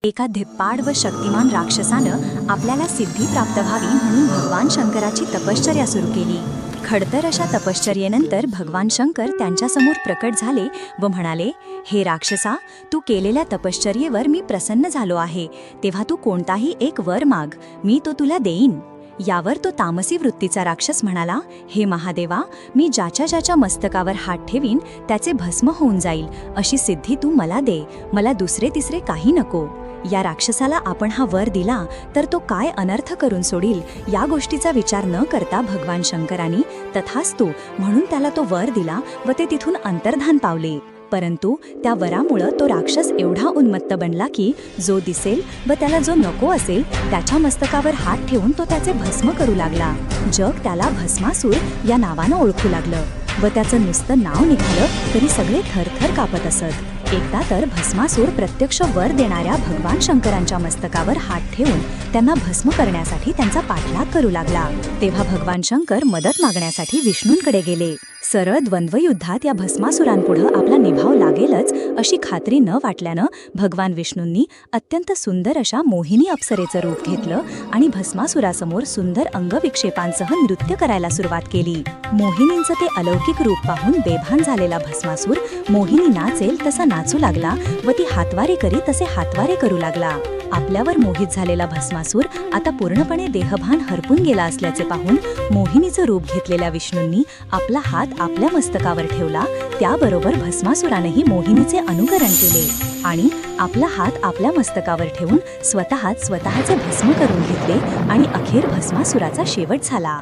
एका धिप्पाड व शक्तिमान राक्षसानं आपल्याला सिद्धी प्राप्त व्हावी म्हणून भगवान शंकराची तपश्चर्या सुरू केली. खडतर अशा तपश्चर्येनंतर भगवान शंकर त्यांच्यासमोर प्रकट झाले व म्हणाले, हे राक्षसा, तू केलेल्या तपश्चर्येवर मी प्रसन्न झालो आहे, तेव्हा तू कोणताही एक वर माग, मी तो तुला देईन. यावर तो तामसी वृत्तीचा राक्षस म्हणाला, हे महादेवा, मी ज्याच्या ज्याच्या मस्तकावर हात ठेवीन त्याचे भस्म होऊन जाईल, अशी सिद्धी तू मला दे, मला दुसरे तिसरे काही नको. या राक्षसाला आपण हा वर दिला तर तो काय अनर्थ करून सोडील, या गोष्टीचा विचार न करता भगवान शंकरांनी तथास्तु म्हणून त्याला तो वर दिला व ते तिथून अंतर्धान पावले. परंतु त्या वरामुळे तो राक्षस एवढा उन्मत्त बनला की जो दिसेल व त्याला जो नको असेल त्याच्या मस्तकावर हात ठेवून तो त्याचे भस्म करू लागला. जग त्याला भस्मासूर या नावानं ओळखू लागलं व त्याचं नुसतं नाव निघालं तरी सगळे थरथर कापत असत. एकदा तर भस्मासूर प्रत्यक्ष वर देणाऱ्या भगवान शंकरांच्या मस्तकावर हात ठेवून त्यांना भस्म करण्यासाठी त्यांचा पाठलाग करू लागला. तेव्हा भगवान शंकर मदत मागण्यासाठी विष्णूंकडे गेले. सरळ द्वंद्वयुद्धात या भस्मासुरांपुढे आपला निभाव लागेलच अशी खात्री न वाटल्यानं भगवान विष्णूंनी अत्यंत सुंदर अशा मोहिनी अप्सरेचं रूप घेतलं आणि भस्मासुरासमोर सुंदर अंगविक्षेपांसह नृत्य करायला सुरुवात केली. मोहिनींचं ते अलौकिक रूप पाहून बेभान झालेला भस्मासूर मोहिनी नाचेल तसा नाचू लागला व ती हातवारे करी तसे हातवारे करू लागला. आपल्यावर मोहित झालेला भस्मासूर आता पूर्णपणे देहभान हरपून गेला असल्याचे पाहून मोहिनीचं रूप घेतलेल्या विष्णूंनी आपला हात आपल्या मस्तकावर ठेवला. त्याबरोबर भस्मासुरानेही मोहिनीचे अनुकरण केले आणि आपला हात आपल्या मस्तकावर ठेवून स्वतःचे भस्म करून घेतले आणि अखेर भस्मासुराचा शेवट झाला.